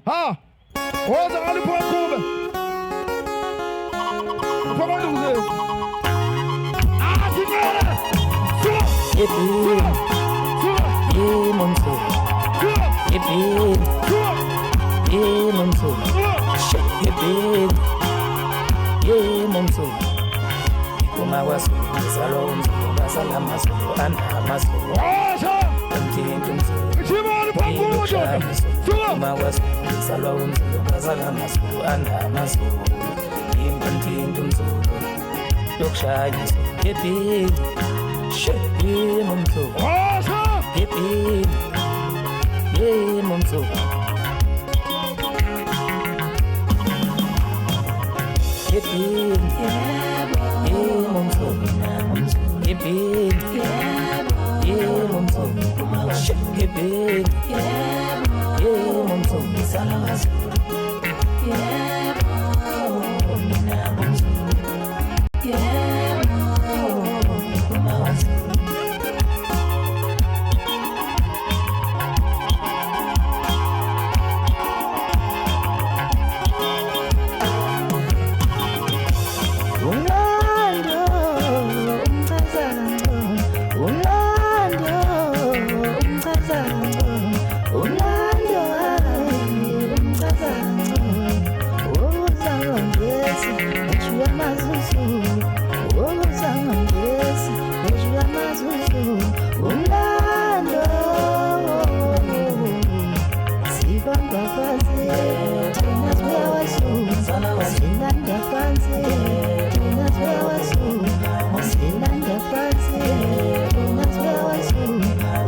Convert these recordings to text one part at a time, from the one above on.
Ha! Woza aliphola qhube. Phoma nduze. Ah, sinyela. Suka. Yebhili. Suka. Yemonso. Suka. Yebhili. Suka. Yemonso. Suka. Yebhili. Yemonso. Kuma wasu salon basalamas anamas. Woza. Mtintumso. Chimani phambulo doda. Suka. Kuma wasu salon basalamas anamas. Mtintumso. Yokshayiso. Yebhili. Yemonso. Woza. Yebhili. Yemonso. Yebhili. Yemonso. Yebhili. Yemonso. Yebhili. Yemonso. Umlando, umchazango. Umlando, umchazango. Umlando, umchazango. Uzangongezi, ejula mazuzu. Uzangongezi, ejula mazuzu. Umlando, sibamba phansi, thina siyawasu. Silanda phansi, thina siyawasu. Silanda phansi, thina siyawasu.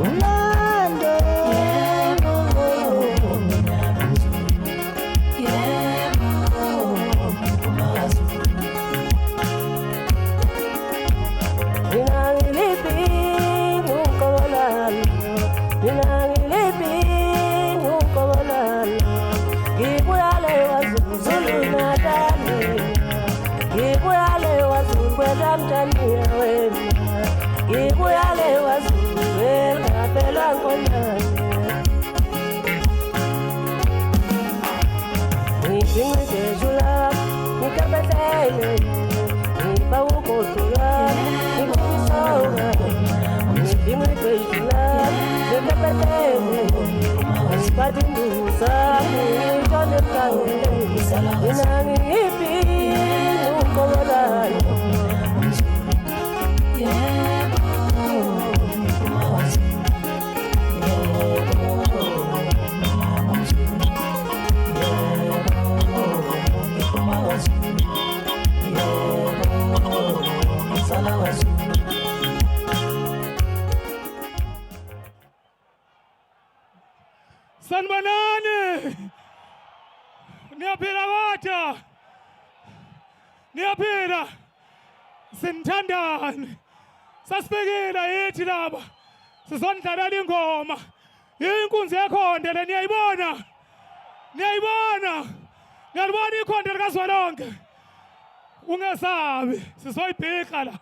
Umlando, Sanibonani. Niyaphila kodwa. Niyaphila. Sinithandani. Sasibekile yithi laba. Sizondlalela ingoma. Inkunzi yekhonde le niyayibona. Niyayibona. Ngiyalibona ikhonde likazwelonke. Ungesabi. Sizoyibhika la.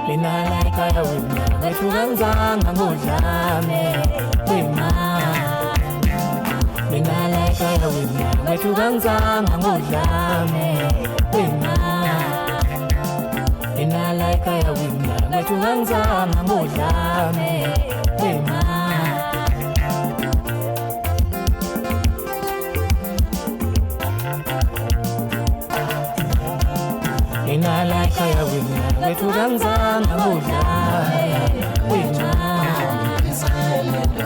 Mina like I wina, ngethukangizanga ngodlame wima. Mina like I wina, ngethukangizanga ngodlame wima. Mina like I wina, ngethukangizanga ngodlame wima. Mina like I wina, ngethukangizanga ngodlame wima.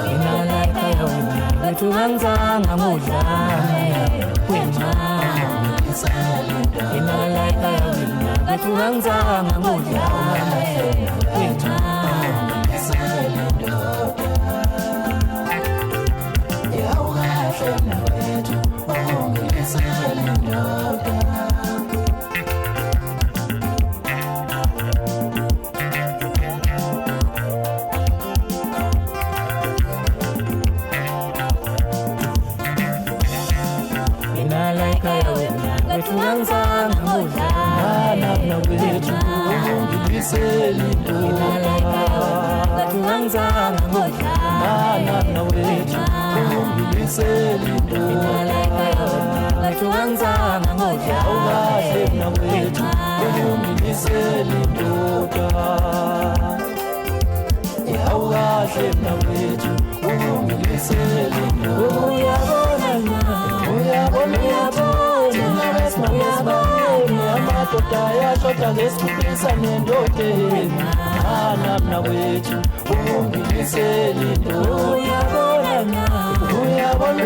Mina like I wina, ngethukangizanga ngodlame wima. Mina like I wina, ngethukangizanga ngodlame wima. Yeah, ungiliseli ndoda tungangizanga ngodlala nana wethu ungiliseli ndoda tungangizanga ngodlala awukahle mna wethu ungiliseli ndoda awukahle mna wethu ungiliseli ndoda uyabona amadoda ayashoda ngesipisa nendodeni mna wethu ungiliseli ndoda uyabona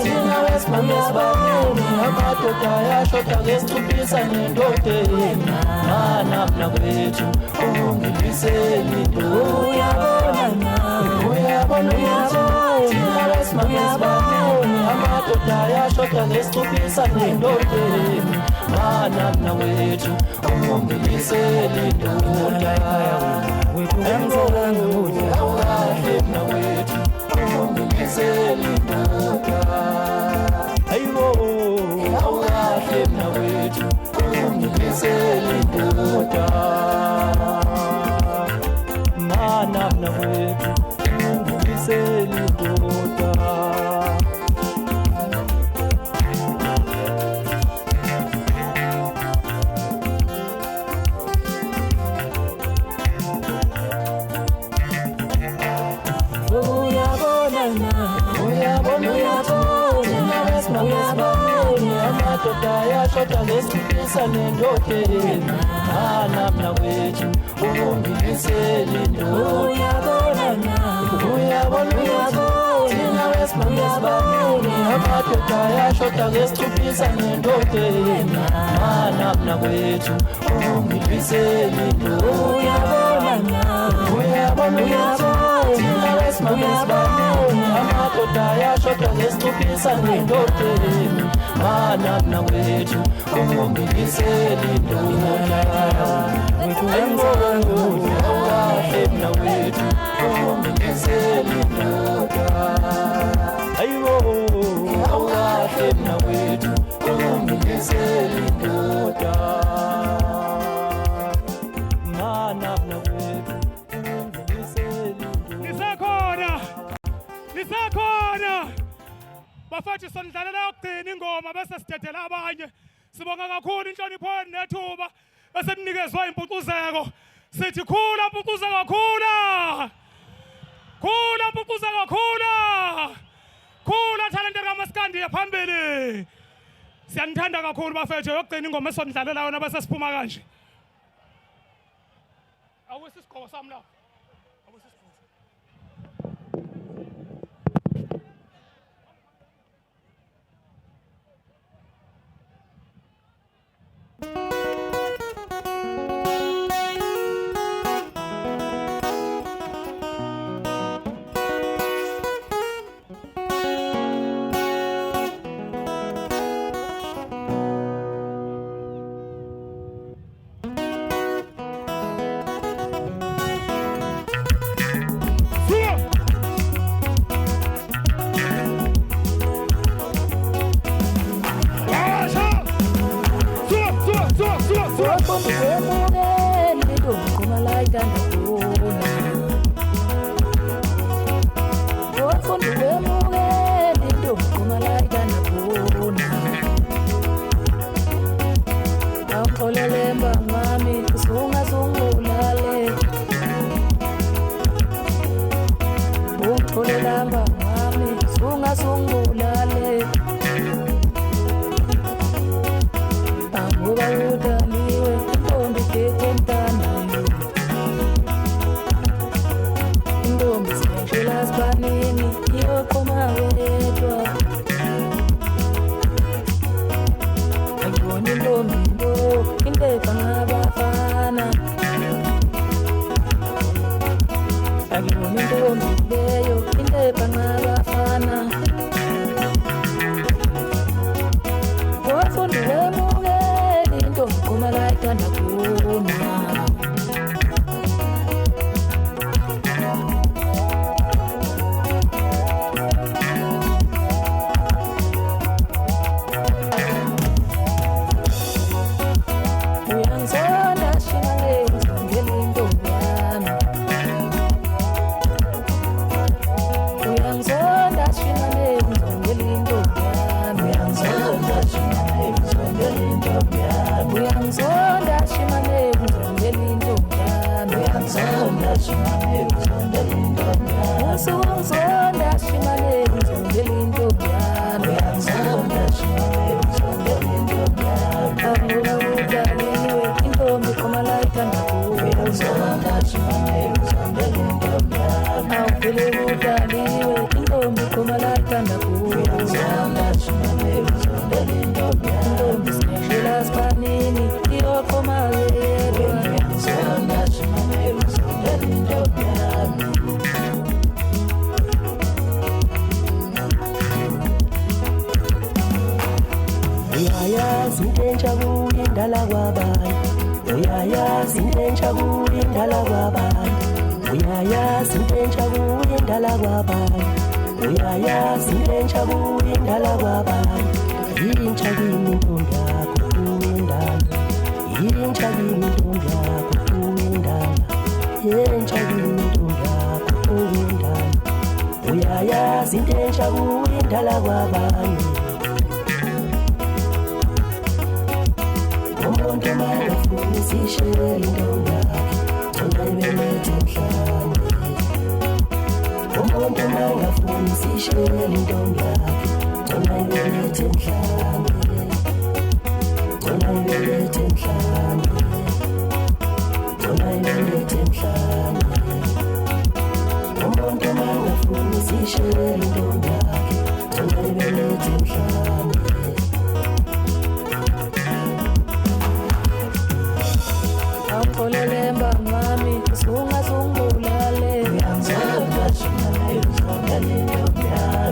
thina wesimamesibaboni amadoda ayashoda ngesipisa nendodeni mna wethu ungiliseli ndoda uyabona thina wesimamesibaboni amadoda ayashoda ngesipisa nendodeni mna wethu ungiliseli ndoda tungangizanga ngodlala awukahle mna wethu ungiliseli ndoda ayibo awukahle mna wethu ungiliseli ndoda mna wethu ungiliseli ndoda amadoda ayashoda ngesipisa nendodeni mna wethu ungiliseli ndoda uyabona thina wesimamesibaboni amadoda ayashoda ngesipisa nendodeni mna wethu ungiliseli ndoda uyabona thina wesimamesibaboni amadoda ayashoda ngesipisa nendodeni mna wethu ungiliseli ndoda awukahle mna wethu ungiliseli ndoda ayibo awukahle mna wethu ungiliseli ndoda mna wethu ungiliseli ndoda nisakhona bafathi sonidlalela yokugcina ingoma bese sidedela abanye. Sibonga kakhulu inhlonipho nethuba bese kunikezwa impucuzeko. Sithi khula mpucuzeko, khula mpucuzeko, khula talente kaMaskandi phambili. Siyanithanda kakhulu bafethu yokugcina ingoma esonidlalela yona bese siphuma kanje. Awusisigqoko sami la. Usungizonda shimane ngizondela intombi yami. Avuka udaliwe intombi khona la ithanda kuwe. Awuvele udaliwe intombi khona la ithanda kuwe. Intombi sinehlela sibanini iyoqoma yedwa. Uyayazi into enjabuye indala kwabantu. Uyayazi into enjabuye indala kwabantu. Uyayazi into enjabuye indala kwabantu. Uyayazi into enjabuye indala kwabantu. Yintsha kimi intombi yakho uyindala. Yintsha kimi intombi yakho uyindala. Yintsha kimi intombi yakho uyindala. Uyayazi into enjabuye indala kwabantu. Umuntu mangafuni sishele intombi yakhe, thona ibelethe emhlane. Umuntu mangafuni sishele intombi yakhe, thona ibelethe emhlane. Thona ibelethe emhlane. Thona ibelethe emhlane. Umuntu mangafuni sishele intombi yakhe, thona ibelethe emhlane. Awukholele mbangami usungazungibulale.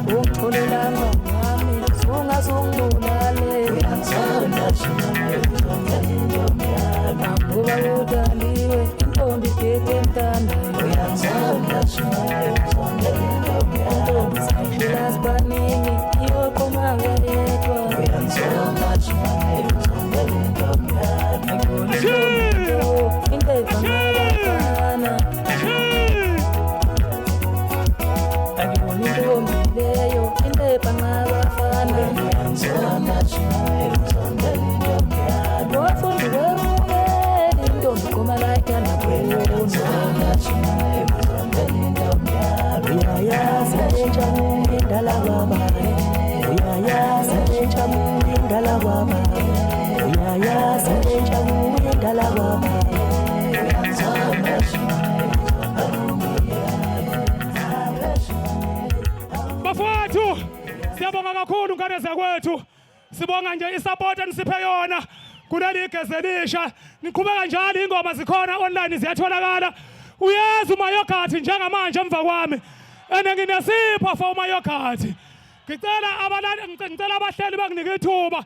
Ungitholela mbangami usungazungibulale. Avuka udaliwe intombi iphethe emthandayo. Intombi sinehlela sibanini iyoqoma yedwa. Into efana nabafana. Angibona intombi leyo into efana nabafana. Wafundi werubeni intombi khoma la ithanda kuwona. Uyayazi into enjabuye indala kwabantu. Uyayazi into enjabuye indala kwabantu. Uyayazi into enjabuye indala kwabantu. Bafowethu siyabonga kakhulu ngane zakwethu. Sibonga nje isupport enisiphe yona kuleli igeze elisha. Niqhubeka njalo ingoma zikhona online ziyatholakala. Uyazi umayogathi njengamanje emva kwami. Nginesipho for umayogathi. Ngicela abahlali banginike ithuba